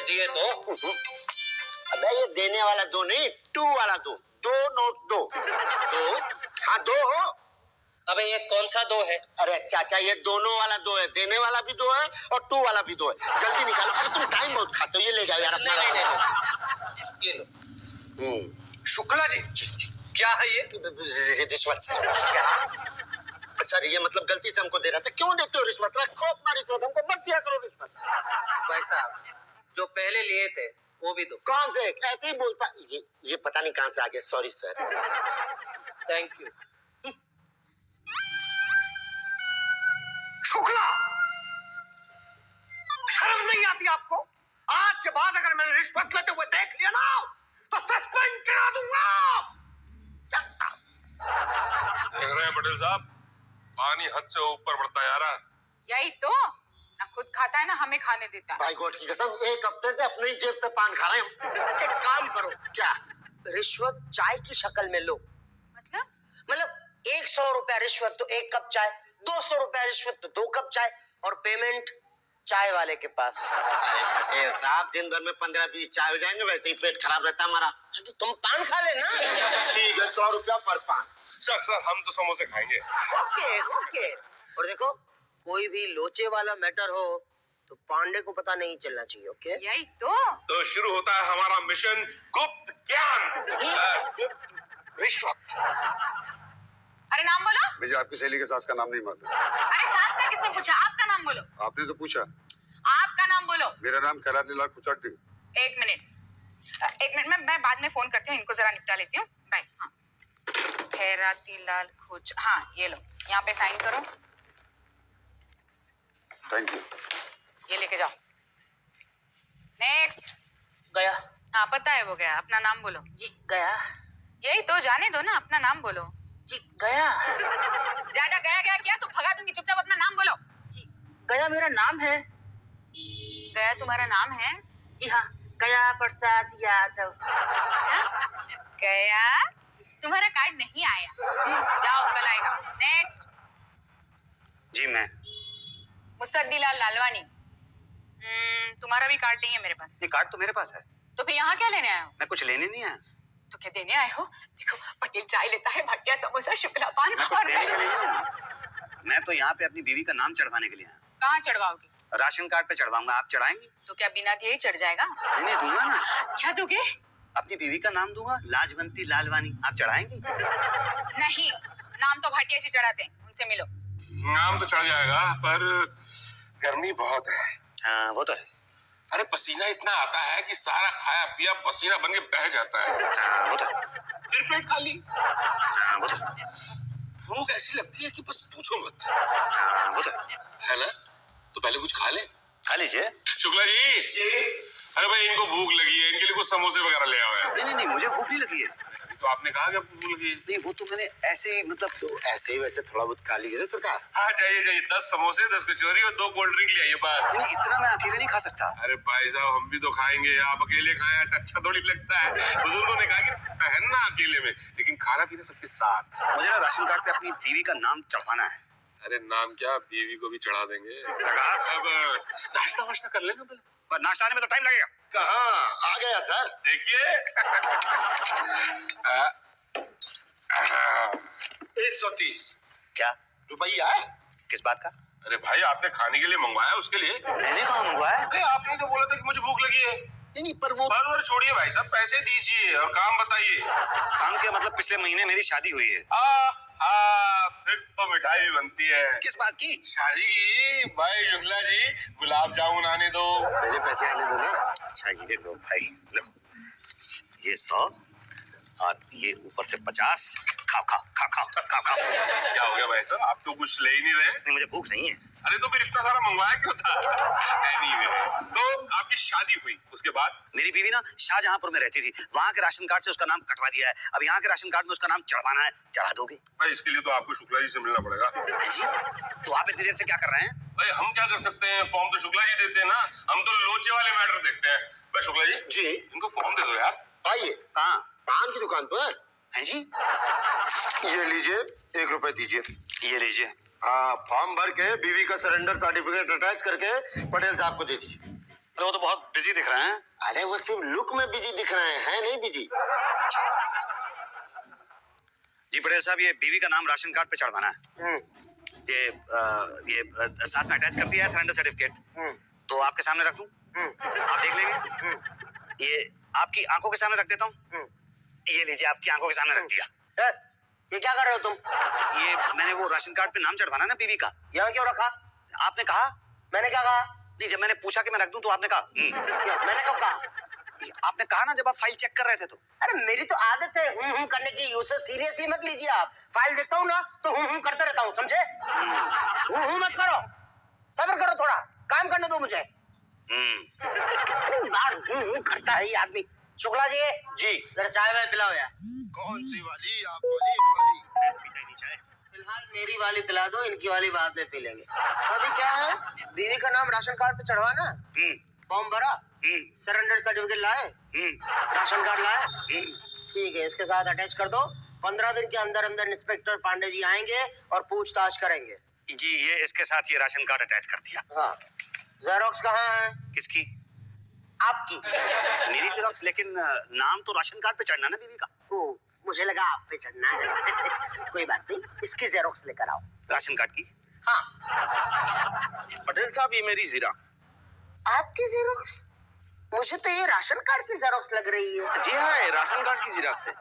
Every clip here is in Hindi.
दिए तो। अबे ये देने वाला दो नहीं, टू वाला दो। दो नोट दो। दो? हाँ दो। अबे ये कौन सा दो है? अरे चाचा ये दोनों वाला दो है, देने वाला भी दो है और टू वाला भी दो है। जल्दी निकालो, अरे तुम टाइम बहुत खाते हो, ये ले जाओ यार अपना। नहीं, ये लो। शुक्ला जी, क्या है ये? रिश्वत सर। क्या सर, ये मतलब गलती से हमको दे रहा था। क्यों देते हो रिश्वत? रखो अपना रिश्वत, हमको मत दिया करो रिश्वत। भाई साहब, जो पहले लिए थे वो भी दो। कौन से? ऐसे ही बोलता। ये पता नहीं कहाँ से आ गया। Sorry sir. Thank you. Shukla, शर्म नहीं आती आपको? आज के बाद अगर मैंने रिश्वत लेते हुए देख लिया ना तो सस्पेंड करा दूंगा। देख रहे हैं पटेल साहब, पानी हद से ऊपर बढ़ता जा रहा है। यही तो, ना खुद खाता है ना हमें खाने देता है। भाई गॉड की कसम, एक हफ्ते से अपनी जेब से पान खा रहे हैं। एक काम करो, क्या? रिश्वत चाय की शक्ल में लो। मतलब 100 रुपया रिश्वत तो 1 कप चाय, 200 रुपया रिश्वत तो 2 कप चाय, और पेमेंट चाय वाले के पास। अरे पटेल साहब, दिन भर में 15-20 चाय हो जाएंगे, वैसे ही पेट खराब रहता हमारा। तो तुम पान खा लेना। ठीक है, 100 रुपया पर पान। सर हम तो समोसे खाएंगे। Okay okay. और देखो, कोई भी लोचे वाला मैटर हो तो पांडे को पता नहीं चलना चाहिए। ओके? यही तो शुरू होता है हमारा मिशन गुप्त ज्ञान, गुप्त रिश्वत। अरे नाम बोलो। मुझे आपकी सहेली के सास का नाम नहीं मालूम। अरे सास का किसने पूछा? आपका नाम बोलो। आपने तो पूछा। आपका नाम बोलो। मेरा नाम खैरात लाल कुचाटी। एक मिनट मैं बाद में फोन करती हूँ, इनको जरा निपटा लेती हूँ। बाय। हाँ, खैराती लाल खोज। हाँ ये लो, यहाँ पे साइन करो। Thank you. ये लेके जाओ। नेक्स्ट। गया हाँ पता है वो गया। अपना नाम बोलो। जी, गया यही तो, जाने दो ना, अपना नाम बोलो। जी, गया ज्यादा गया गया किया तो भगा दूंगी। चुपचाप अपना नाम बोलो। जी, गया मेरा नाम है। गया तुम्हारा नाम है? जी हाँ, गया प्रसाद यादव। अच्छा, गया तुम्हारा कार्ड नहीं आया। जाओ, कल आएगा। नेक्स्ट। जी मैं। मुसद्दीलाल लालवानी। तुम्हारा भी कार्ड नहीं है मेरे पास। ये कार्ड तो मेरे पास है। तो फिर यहाँ क्या लेने आए हो? मैं कुछ लेने नहीं आया। तो क्या देने आए हो? देखो, पटेल चाय लेता है, भटिया समोसा, शुक्ला पान मैं कुछ और देने के लिए नहीं आया। मैं तो यहाँ पे अपनी बीवी का नाम चढ़वाने के लिए आया। कहाँ चढ़वाओगे? राशन कार्ड पे चढ़वाऊंगा। आप चढ़ाएंगी? तो क्या बिना दिए ही चढ़ जाएगा? नहीं दूंगा ना। क्या दोगे? अपनी बीवी का नाम दूंगा, लाजवंती लालवानी। आप चढ़ाएंगी? नहीं, नाम तो भाटिया जी चढ़ाते हैं, उनसे मिलो। नाम तो चढ़ जाएगा, पर गर्मी बहुत है। हाँ वो तो है। अरे पसीना इतना आता है कि सारा खाया पिया पसीना बन के बह जाता है। हाँ वो तो है। फिर पेट खाली। हाँ वो तो है। भूख ऐसी लगती है कि बस पूछो मत। हाँ वो तो है ना? तो पहले कुछ खा ले। खा लीजिए। शुक्ला जी। अरे भाई इनको भूख लगी है, इनके लिए कुछ समोसे वगैरह ले आओ यार। नहीं मुझे भूख नहीं लगी है। अभी तो आपने कहा कि आपको भूख लगी है। नहीं वो तो मैंने ऐसे ही मतलब तो ऐसे ही वैसे थोड़ा बहुत खा लीजिए ना सरकार। हाँ जाइए 10 समोसे 10 कचौरी और 2 कोल्ड ड्रिंक ले आइए बस। नहीं इतना मैं अकेले नहीं खा सकता। अरे भाई साहब हम भी तो खाएंगे, आप अकेले खाएं अच्छा थोड़ी लगता है। बुजुर्गों ने कहा कि पहनना अकेले में, लेकिन खाना पीना सबके साथ। मुझे ना राशन कार्ड पे अपनी बीवी का नाम चढ़वाना है। अरे नाम क्या, बीवी को भी चढ़ा देंगे। अब नाश्ता वाश्ता कर लेना पहले। पर नाश्ता आने में तो टाइम लगेगा। कहाँ आ गया सर? देखिए 130 क्या रुपया है? किस बात का? अरे भाई आपने खाने के लिए मंगवाया, उसके लिए। मैंने कहाँ मंगवाया? अरे आपने तो बोला था कि मुझे भूख लगी है। नहीं पर वो पर छोड़िए भाई साहब, पैसे दीजिए और काम बताइए। काम के मतलब पिछले महीने मेरी शादी हुई है। फिर तो मिठाई भी बनती है। किस बात की? शादी की। भाई शुक्ला जी गुलाब जामुन आने दो। पहले पैसे आने दो ना। अच्छा ये देखो भाई, देखो ये 100 और ये ऊपर से 50। खाओ खाओ खाओ खाओ खाओ खाओ। क्या हो गया भाई साहब, आप तो कुछ ले ही नहीं रहे। नहीं मुझे भूख नहीं है। अरे तो फिर इतना सारा मंगवाया क्यों था? Anyway, तो आपकी शादी हुई, उसके बाद? मेरी बीवी ना शाहजहांपुर में रहती थी, वहाँ के राशन कार्ड से उसका नाम कटवा दिया है। अब यहाँ के राशन कार्ड में उसका नाम चढ़वाना है। चढ़ा दोगे? भाई इसके लिए तो आपको शुक्ला जी से मिलना पड़ेगा। जी तो आप इतनी देर से क्या कर रहे हैं? भाई हम क्या कर सकते हैं, फॉर्म तो शुक्ला जी देते हैं ना, हम तो लोचे वाले मैटर देखते हैं। भाई शुक्ला जी इनको फॉर्म दे दो यार। आइए। कहाँ? पान की दुकान पर है जी। ये लीजिए, 1 रुपए दीजिए। ये लीजिए। हाँ, फॉर्म भर के बीवी का सरेंडर सर्टिफिकेट अटैच करके पटेल साहब को दे दीजिए। अरे वो तो बहुत बिजी दिख रहे हैं। अरे वो सिर्फ लुक में बिजी दिख रहे हैं, है नहीं बिजी। जी पटेल साहब, ये बीवी का नाम राशन कार्ड पे चढ़वाना है। ये साथ में अटैच कर दिया है सरेंडर सर्टिफिकेट, तो आपके सामने रख दूं? आप देख लेंगे? ये आपकी आंखों के सामने रख देता हूँ। ये लीजिए, आपकी आंखों के सामने रख दिया। ये क्या कर रहे हो तुम? ये मैंने वो राशन कार्ड पे नाम चढ़वाना है ना बीवी का। यहाँ क्यों रखा? आपने कहा। मैंने क्या कहा? नहीं, जब मैंने पूछा कि मैं रख दूं तो आपने कहा। क्या? मैंने कब कहा? आपने कहा ना जब आप फाइल चेक कर रहे थे तो। अरे मेरी तो आदत है करने की, उसे सीरियसली मत लीजिए आप। फाइल देखता हूँ ना तो करते रहता हूँ, समझे? मत करो, सब्र करो, थोड़ा काम करने दो मुझे। कितनी बार करता है ये आदमी। शुक्ला जी, जरा चाय वाय पिलाओ यार। कौन सी वाली? आप वाली, इन वाली? पीता ही नहीं चाय। फिलहाल मेरी वाली पिला दो, इनकी वाली बाद में पी लेंगे। अभी क्या है, बीवी का नाम राशन कार्ड पे चढ़वाना, फॉर्म भरा, सरेंडर सर्टिफिकेट लाए, राशन कार्ड लाए, ठीक है, इसके साथ अटैच कर दो। 15 दिन के अंदर अंदर इंस्पेक्टर पांडे जी आएंगे और पूछताछ करेंगे। जी, ये इसके साथ ये राशन कार्ड अटैच कर दिया। हाँ, जेरोक्स कहाँ है? किसकी? आपकी। मेरी जेरोक्स, लेकिन नाम तो राशन कार्ड पे चढ़ना ना बीवी का। ओ, मुझे लगा आप पे चढ़ना है। कोई बात नहीं, इसकी जेरोक्स लेकर आओ। राशन कार्ड की? हाँ। पटेल साहब, ये मेरी जेरोक्स। आपकी जेरोक्स? मुझे तो ये राशन कार्ड की जेरोक्स लग रही है। जी हाँ, ये राशन कार्ड की जेरोक्स है।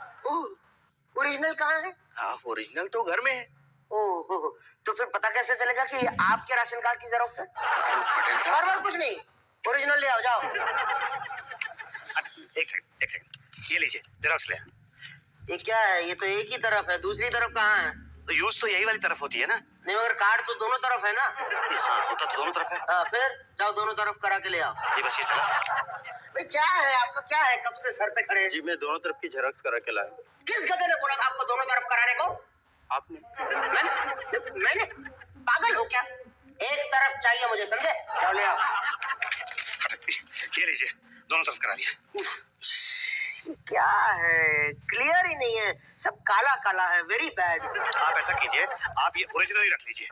ओरिजिनल कहाँ है? हाँ, ओरिजिनल तो घर में है। ओह, तो फिर पता कैसे चलेगा कि ये आपके राशन कार्ड की जेरोक्स है? पटेल साहब, बार कुछ नहीं, ओरिजिनल ले आओ, जाओ। एक सेकंड, ये लीजिए जेरोक्स ले। ये क्या है? ये तो एक ही तरफ है, दूसरी तरफ कहाँ है? तो यूज तो यही वाली तरफ होती है ना? नहीं, मगर कार्ड तो दोनों तरफ है ना? हाँ, होता तो दोनों तरफ है। हाँ, फिर जाओ दोनों तरफ करा के ले आओ। जी बस ये चला। भाई क्या है आपका, क्या है? कब से सर पे खड़े हैं? जी मैं दोनों तरफ की जेरोक्स करा के लाया। किस गधे ने बोला था आपको दोनों तरफ कराने को? आपने? मैंने? पागल हो क्या? एक तरफ चाहिए मुझे, समझे? जाओ ले आओ। ये लीजिए, दोनों तरफ करा दिया। क्या है, क्लियर ही नहीं है, सब काला काला है, वेरी बैड। आप ऐसा कीजिए, आप ये ओरिजिनल ही रख लीजिए।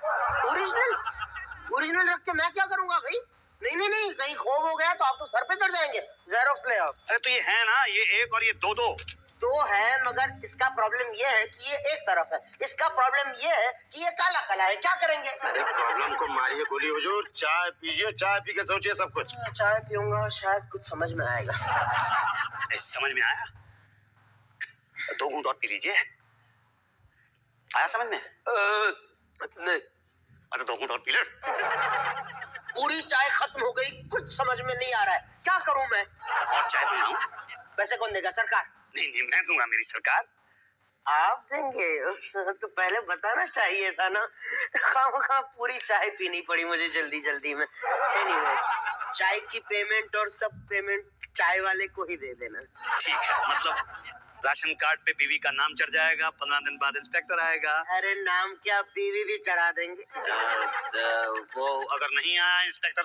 ओरिजिनल रख के मैं क्या करूंगा भाई? नहीं, कहीं खो हो गया तो आप तो सर पे चढ़ जाएंगे। जेरोक्स ले आओ। अरे तो ये है ना, ये एक और ये दो। दो है, मगर इसका प्रॉब्लम ये है कि ये एक तरफ है, इसका प्रॉब्लम ये है कि ये काला काला है। क्या करेंगे? अरे प्रॉब्लम को मारिए गोली हुजूर, चाय पीजिए, चाय पी के सोचिए सब कुछ। चाय पीऊंगा, शायद कुछ समझ में आएगा। समझ में आया? 2 घूंट और पी लीजिए। आया समझ में? नहीं। अच्छा 2 घूंट और पी ले। पूरी चाय खत्म हो गई, कुछ समझ में नहीं आ रहा है, क्या करूं मैं? और चाय बनाऊं? पैसे कौन देगा? सरकार? नहीं, मैं दूंगा, मेरी सरकार। आप देंगे? तो पहले बताना चाहिए था ना। खामखा पूरी चाय पीनी पड़ी मुझे जल्दी में। एनीवे, चाय की पेमेंट और सब पेमेंट चाय वाले को ही दे देना। ठीक है, मतलब राशन कार्ड पे बीवी का नाम चढ़ जाएगा, 15 दिन बाद इंस्पेक्टर आएगा। अरे नाम क्या, बीवी भी चढ़ा देंगे। वो अगर नहीं आया इंस्पेक्टर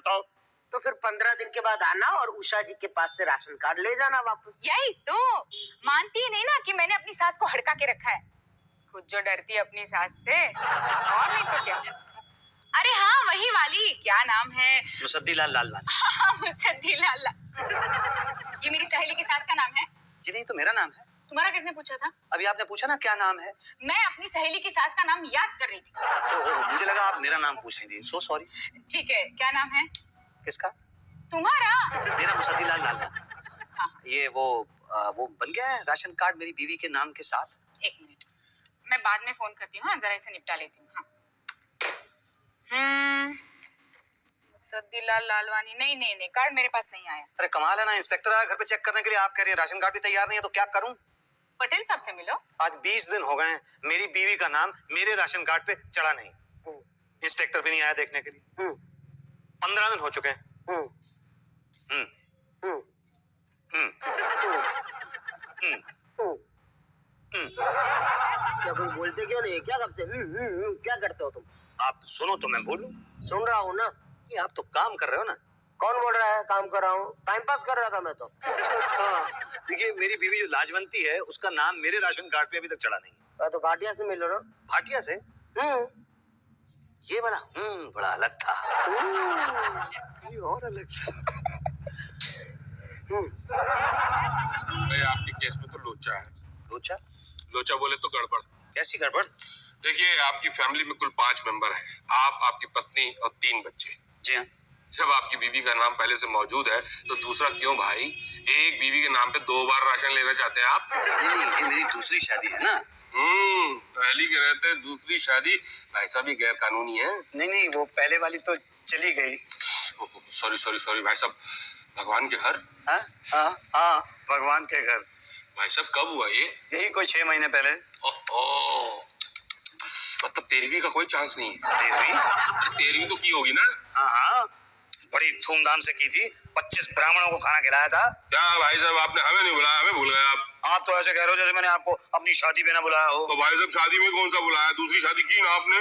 तो फिर 15 दिन के बाद आना और उषा जी के पास से राशन कार्ड ले जाना वापस। यही तो मानती ही नहीं ना कि मैंने अपनी सास को हड़का के रखा है। खुद जो डरती है अपनी सास से, और नहीं तो क्या। अरे हाँ, वही वाली, क्या नाम है? मुसद्दीलाल लालवानी। हाँ, मुसद्दीलाल। ये मेरी सहेली की सास का नाम है। जी नहीं, तो मेरा नाम है। तुम्हारा किसने पूछा था? अभी आपने पूछा ना क्या नाम है। मैं अपनी सहेली की सास का नाम याद कर रही थी। मुझे लगा आप मेरा नाम पूछ रही थी, सो सॉरी। ठीक है, क्या नाम है किसका? तुम्हारा? मेरा मुसद्दीलाल लालवानी। हाँ। ये वो बन गया है राशन कार्ड मेरी बीवी के नाम के साथ। 1 मिनट, मैं बाद में फोन करती हूँ। हाँ, जरा इसे निपटा लेती हूँ। हाँ। मुसद्दीलाल लालवानी, नहीं, कार्ड मेरे पास नहीं आया। अरे कमाल है ना, इंस्पेक्टर आया घर पे चेक करने के लिए, आप कह रही है राशन कार्ड भी तैयार नहीं है, तो क्या करूं? पटेल साहब से मिलो। आज 20 दिन हो गए हैं, मेरी बीवी का नाम मेरे राशन कार्ड पे चढ़ा नहीं। इंस्पेक्टर भी नहीं आया देखने के लिए। 15 दिन हो चुके हैं। क्या कोई बोलते क्यों नहीं? क्या कब से क्या करते हो तुम? आप सुनो तो मैं बोलूं। सुन रहा हूँ ना। ये आप तो काम कर रहे हो ना। कौन बोल रहा है काम कर रहा हूँ? टाइम पास कर रहा था मैं तो। अच्छा, देखिए मेरी बीवी जो लाजवंती है उसका नाम मेरे राशन कार्ड पे अभी तक चढ़ा नहीं। तो भाटिया से मिलो ना। भाटिया से? ये वाला बड़ा अलग था। ये और अलग था। भाई आपके केस में तो लोचा है। लोचा? लोचा बोले तो गड़बड़। कैसी गड़बड़? देखिए आपकी फैमिली में कुल 5 मेंबर हैं। आप, आपकी पत्नी और 3 बच्चे। जी हाँ। जब आपकी बीवी का नाम पहले से मौजूद है तो दूसरा क्यों भाई? एक बीवी के नाम पे 2 बार राशन लेना चाहते हैं आप? नहीं, ये मेरी दूसरी शादी है ना। पहली के रहते दूसरी शादी, भाई साहब ये गैर कानूनी है। नहीं, वो पहले वाली तो चली गई। सॉरी भाई साहब, भगवान के घर। हाँ, भगवान के घर। भाई साहब कब हुआ ये? यही कोई 6 महीने पहले। ओह, मतलब 13वीं का कोई चांस नहीं है? 13वीं? अरे 13वीं तो की होगी ना? हाँ, बड़ी धूमधाम से की थी। 25 ब्राह्मणों को खाना खिलाया था। क्या भाई साहब आपने हमें नहीं बुलाया, हमें भूल गए आप? आप तो ऐसे कह रहे हो जैसे मैंने आपको अपनी शादी में ना बुलाया हो। तो भाई साहब शादी में कौन सा बुलाया? दूसरी शादी की ना आपने?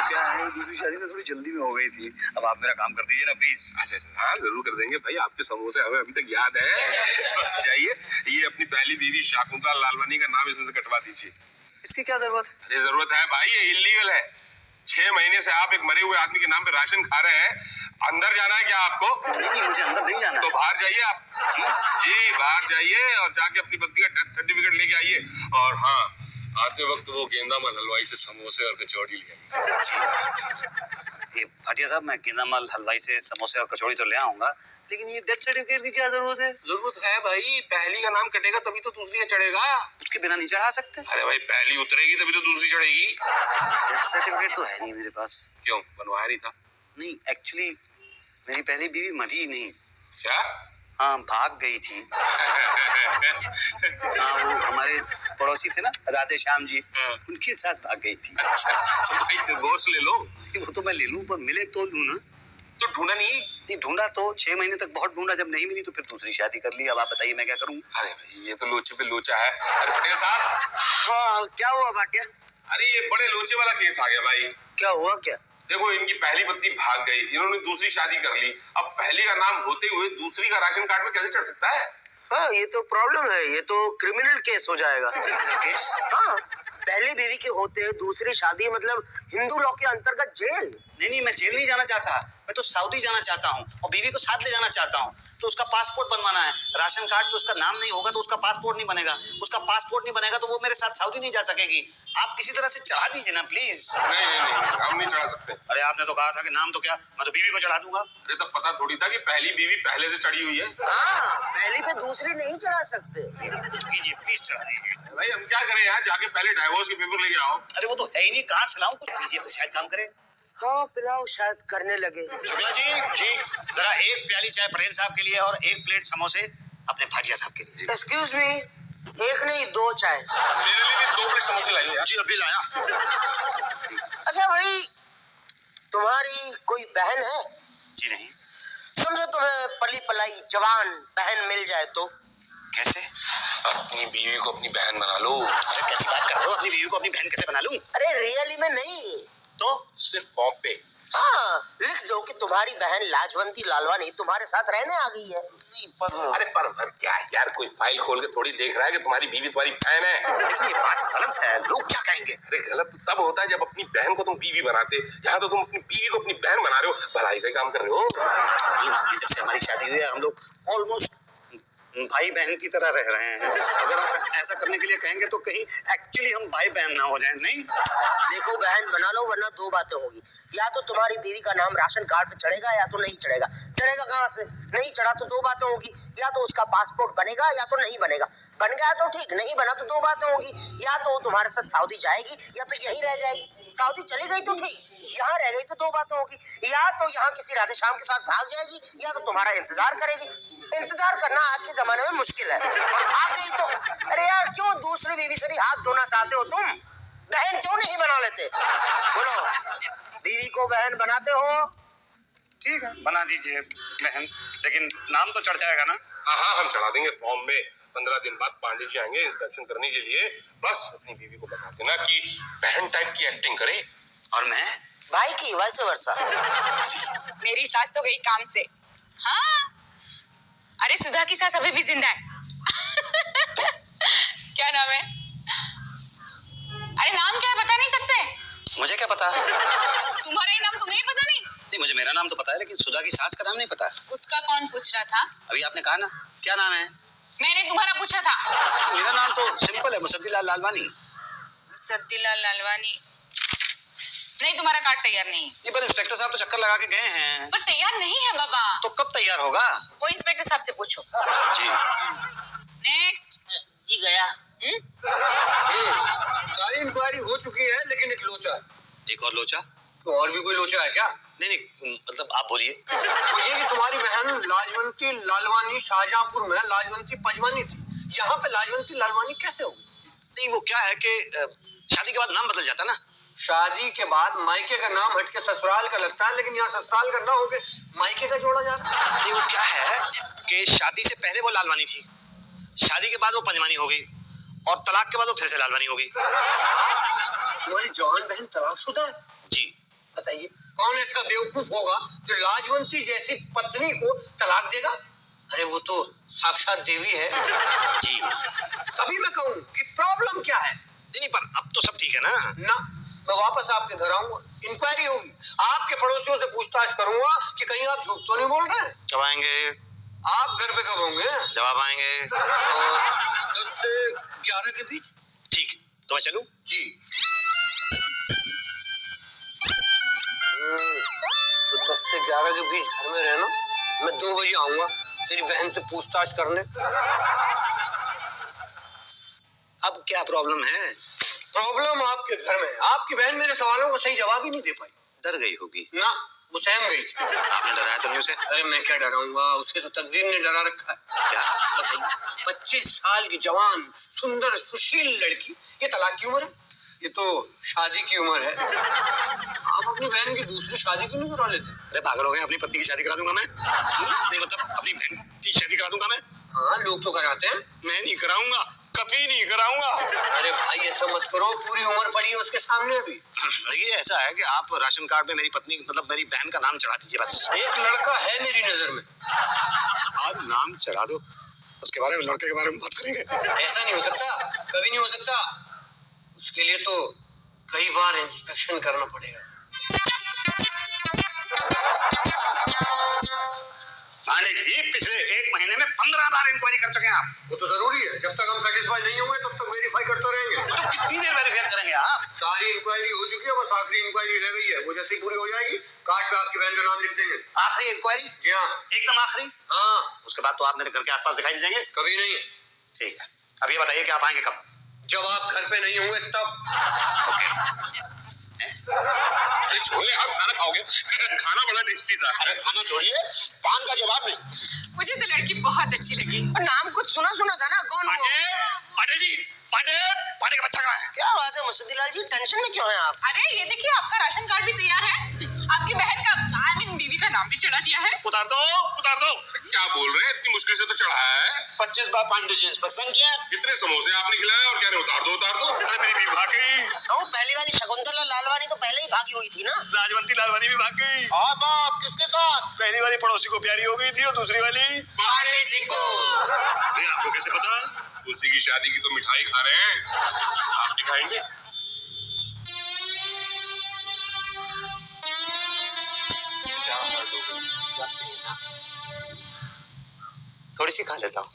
क्या है, दूसरी शादी तो थोड़ी जल्दी में हो गई थी। अब आप मेरा काम कर दीजिए ना प्लीज। अच्छा, हाँ जरूर कर देंगे भाई, आपके समोसे हमें अभी तक याद है। बस जाइए, ये अपनी पहली बीवी शाकुंतला लालवानी का नाम इसमें से कटवा दीजिए। इसकी क्या जरूरत है? अरे जरूरत है भाई, ये इलीगल है। 6 महीने से आप एक मरे हुए आदमी के नाम पे राशन खा रहे हैं। अंदर जाना है क्या आपको? नहीं, मुझे अंदर नहीं जाना। तो बाहर जाइए आप। जी बाहर जाइए और जाके अपनी पत्नी का डेथ सर्टिफिकेट लेके आइए। और हाँ, आते वक्त वो गेंदामल हलवाई से समोसे और कचौड़ी ले आइए। जी, ये भाटिया साहब, मैं गेंदामल हलवाई से समोसे और कचौड़ी तो ले आऊंगा, लेकिन ये डेथ सर्टिफिकेट की क्या जरूरत है? जरूरत है भाई, पहली का नाम कटेगा तभी तो दूसरी का चढ़ेगा। उसके बिना नहीं चढ़ा सकते? अरे भाई पहली उतरेगी तभी तो दूसरी चढ़ेगी। डेथ सर्टिफिकेट तो है नहीं मेरे पास। क्यों, बनवाया नहीं था? नहीं, एक्चुअली मेरी पहली बीवी मरी नहीं। क्या? हाँ, भाग गई थी। हाँ, वो हमारे पड़ोसी थे ना, राधे श्याम जी, उनके साथ भाग गई थी। तो भाई डिवोर्स ले लो। वो तो मैं ले लूं, पर मिले तो लूं ना। तो ढूंढा नहीं? नहीं ढूंढा तो 6 महीने तक बहुत ढूंढा, जब नहीं मिली तो फिर दूसरी शादी कर ली। अब आप बताइए मैं क्या करूं? अरे भाई ये तो लोचे पे लोचा है। अरे पटेल साहब। हाँ, क्या हुआ भाटिया? अरे ये बड़े लोचे वाला केस आ गया भाई। क्या हुआ क्या? देखो इनकी पहली पत्नी भाग गई, इन्होंने दूसरी शादी कर ली। अब पहली का नाम होते हुए दूसरी का राशन कार्ड में कैसे चढ़ सकता है? हाँ, ये तो प्रॉब्लम है, ये तो क्रिमिनल केस हो जाएगा। केस? हाँ, पहली बीवी के होते दूसरी शादी मतलब हिंदू लॉ के अंतर्गत जेल। नहीं, मैं जेल नहीं जाना चाहता। मैं तो सऊदी जाना चाहता हूँ और बीवी को साथ ले जाना चाहता हूँ। तो उसका पासपोर्ट बनवाना है। राशन कार्ड पे उसका नाम नहीं होगा तो उसका पासपोर्ट नहीं बनेगा। उसका पासपोर्ट नहीं बनेगा तो वो मेरे साथ सऊदी नहीं जा सकेगी। आप किसी तरह से चढ़ा दीजिए ना प्लीज। नहीं, हम नहीं चढ़ा सकते। अरे आपने तो कहा था कि नाम तो क्या, मैं तो बीवी को चढ़ा दूंगा। अरे तब पता थोड़ी था कि पहली बीवी पहले से चढ़ी हुई है। हाँ, पहली पे दूसरी नहीं चढ़ा सकते। कीजिए प्लीज, चढ़ा दीजिए। भाई हम क्या करें यार, जाके पहले डाइवोर्स के पेपर लेके आओ। अरे वो तो है ही नहीं, कहाँ से लाऊं? कुछ कीजिए, शायद काम करे। हाँ, पिलाओ, शायद करने लगे। शुक्ला जी, जरा एक प्याली चाय पटेल साहब के लिए और एक प्लेट समोसे अपने भाटिया साहब के लिए। एक्सक्यूज मी, एक नहीं 2 चाय। मेरे लिए भी 2 प्लेट समोसे लाइए यार। जी अभी लाया। अच्छा भाई, तुम्हारी कोई बहन है? जी नहीं। समझो तुम्हें पली पलाई जवान बहन मिल जाए तो? कैसे? अपनी बीवी को अपनी बहन बना लो। अरे कैसी बात कर रहे हो? अपनी बीवी को अपनी बहन कैसे बना लूं? अरे रियली में नहीं तो सिर्फ फॉर्म पे। हाँ, लिख दो कि तुम्हारी बहन लाजवंती लालवानी तुम्हारे साथ रहने आ गई है। नहीं, पर अरे पर क्या यार, कोई फाइल खोल के थोड़ी देख रहा है कि तुम्हारी बीवी तुम्हारी बहन है? लेकिन ये बात गलत है, लोग क्या कहेंगे? अरे गलत तो तब होता है जब अपनी बहन को तुम बीवी बनाते, यहाँ तो तुम अपनी बीवी को अपनी बहन बना रहे हो। भलाई का काम कर रहे हो। जब से हमारी शादी हुई है हम लोग ऑलमोस्ट भाई बहन की तरह रह रहे हैं। अगर आप ऐसा करने के लिए कहेंगे तो कहीं एक्चुअली हम भाई बहन ना हो जाएं। नहीं, देखो बहन बना लो, वरना 2 बातें होगी। या तो तुम्हारी बीवी का नाम राशन कार्ड पे चढ़ेगा या तो नहीं चढ़ेगा। चढ़ेगा कहाँ से? नहीं चढ़ा तो 2 बातें होगी। या तो उसका पासपोर्ट बनेगा या तो नहीं बनेगा। बन गया तो ठीक, नहीं बना तो 2 बातें होगी। या तो वो तुम्हारे साथ सऊदी जाएगी या तो यहीं रह जाएगी। सऊदी चली गई तो ठीक, यहाँ रह गई तो 2 बातें होगी। या तो यहाँ किसी राधे श्याम के साथ भाग जाएगी या तो तुम्हारा इंतजार करेगी। इंतजार करना आज के जमाने में मुश्किल है, और भाग गई तो अरे यार, क्यों दूसरी बीवी से भी हाथ धोना चाहते हो तुम? बहन क्यों नहीं बना लेते? बोलो, बीवी को बहन बनाते हो? ठीक है बना दीजिए बहन, लेकिन नाम तो चढ़ जाएगा ना? हाँ, हम चढ़ा देंगे फॉर्म में। 15 दिन बाद पांडे जी आएंगे इंस्पेक्शन करने के लिए। बस अपनी बीवी को बता देना कि बहन टाइप की एक्टिंग करे। और मैं भाई की वैसे वर्षा। मेरी सास तो गई काम से। हाँ, अरे सुधा की सास अभी भी जिंदा है। क्या नाम है? अरे नाम क्या है बता नहीं सकते? मुझे क्या पता? तुम्हारा ही नाम तुम्हें ही पता नहीं? नहीं, मुझे मेरा नाम तो पता है, लेकिन सुधा की सास का नाम नहीं पता। उसका कौन पूछ रहा था? अभी आपने कहा ना, क्या नाम है? मैंने तुम्हारा पूछा था। मेरा नाम तो सिंपल है, मुसद्दीलाल लालवानी। सद्दीलाल लालवानी। नहीं, तुम्हारा कार्ड तैयार नहीं है। नहीं, पर इंस्पेक्टर साहब तो चक्कर लगा के गए हैं। पर तैयार नहीं है बाबा। तो कब तैयार होगा? वो इंस्पेक्टर साहब से पूछो। जी। नेक्स्ट। जी गया। सारी इंक्वायरी हो चुकी है, लेकिन एक लोचा है। एक और लोचा? तो और भी कोई लोचा है क्या? नहीं, मतलब आप बोलिए। वो ये कि तुम्हारी बहन लाजवंती लालवानी शाहजहांपुर में लाजवंती पजवानी थी, यहाँ पे लाजवंती लालवानी कैसे होगी? नहीं, वो क्या है कि शादी के बाद नाम बदल जाता ना। शादी के बाद मायके का नाम हटके ससुराल का लगता है, लेकिन यहाँ ससुराल का ना होके मायके का जोड़ा जा रहा है। नहीं, वो क्या है कि शादी से पहले वो लालवानी थी, शादी के बाद वो पंजवानी हो गई, और तलाक के बाद वो फिर से लालवानी हो गई। तुम्हारी जवान बहन तलाकशुदा है? जी। बताइए, कौन ऐसा बेवकूफ होगा जो लाजवंती जैसी पत्नी को तलाक देगा? अरे वो तो साक्षात देवी है। जी। तभी मैं कहूँ कि प्रॉब्लम क्या है। नहीं, पर अब तो सब ठीक है ना? ना, मैं वापस आपके घर आऊंगा, इंक्वायरी होगी, आपके पड़ोसियों से पूछताछ करूंगा कि कहीं आप झूठ तो नहीं बोल रहे हैं। कब आएंगे? आप घर पे कब होंगे? जवाब आएंगे। 10 से 11 के बीच। ठीक, तो मैं चलूं? जी। तो 10 से 11 के बीच घर में रहना, मैं 2 बजे आऊंगा तेरी बहन से पूछताछ करने। अब क्या प्रॉब्लम है? प्रॉब्लम आपके घर में है। आपकी बहन मेरे सवालों का सही जवाब ही नहीं दे पाई। डर गई होगी। ना, वो सहम गई थी। आपने डराया तो नहीं उसे? अरे मैं क्या डराऊंगा, उसे तो तकदीर ने डरा रखा है। क्या? बताइए, 25 साल की जवान सुंदर सुशील लड़की, ये तलाक की उम्र है? ये तो शादी की उम्र है। आप अपनी बहन की दूसरी शादी क्यों नहीं करा लेते? अरे पागल हो गए, अपनी पत्नी की शादी करा दूंगा मैं। नहीं, मतलब अपनी बहन की शादी करा दूंगा मैं। हाँ, लोग तो कराते हैं। मैं नहीं कराऊंगा, कभी नहीं कराऊंगा। अरे भाई ऐसा मत करो, पूरी उम्र पड़ी है उसके सामने अभी। देखिए, ऐसा है कि आप राशन कार्ड पे मेरी पत्नी, मतलब मेरी बहन का नाम चढ़ा दीजिए बस। एक लड़का है मेरी नजर में। आप नाम चढ़ा दो, उसके बारे में, लड़के के बारे में बात करेंगे। ऐसा नहीं हो सकता, कभी नहीं हो सकता। उसके लिए तो कई बार इंस्पेक्शन करना पड़ेगा। पांडे जी, पिछले 1 महीने में 15 बार इंक्वायरी कर चुके हैं आप। वो तो जरूरी है, जब तक हम सेटिस्फाई नहीं होंगे तब तक वेरीफाई करते रहेंगे। तो कितनी देर वेरीफाई करेंगे आप? सारी इंक्वायरी हो चुकी है, बस आखिरी इंक्वायरी रह गई है। वो जैसे ही पूरी हो जाएगी, कार्ड पे आपकी बहन का नाम लिख देंगे। आखिरी इंक्वायरी? जी हाँ। एकदम आखिरी? हाँ। उसके बाद तो आप मेरे घर के आसपास दिखाई दे देंगे? कभी नहीं। ठीक है, अब ये बताइए कि आप आएंगे कब? जब आप घर पे नहीं होंगे तब। ओके। अरे छोले, आप खाना खाओगे? खाना बड़ा टेस्टी था। अरे खाना छोड़िए, पान का जवाब नहीं। मुझे तो लड़की बहुत अच्छी लगी। नाम कुछ सुना सुना था ना, कौन वो? पांडे जी, पांडे का बच्चा कहाँ है? क्या बात है मुसद्दीलाल जी, टेंशन में क्यों हैं आप? अरे ये देखिए, आपका राशन कार्ड भी तैयार है। आपकी बहन का, आई मीन बीवी का नाम भी चढ़ा दिया है। उतार दो, उतार दो। क्या बोल रहे हैं? इतनी मुश्किल से तो चढ़ा है। 25 बार पांडे जी इंस्पेक्शन किया। कितने समोसे आपने खिलाए और कह रहे उतार दो, उतार दो। अरे मेरी बीवी भाग गई। वो पहली वाली शकुंतला लालवानी तो पहले ही भागी हुई थी ना। लाजवंती लालवानी भी भाग गई। हाँ बाप, किसके साथ? पहली वाली पड़ोसी को प्यारी हो गई थी, और दूसरी वाली पांडे जी को। अरे आपको कैसे पता? उसी की शादी की तो मिठाई खा रहे हैं। आप दिखाएंगे? थोड़ी सी खा लेता हूँ।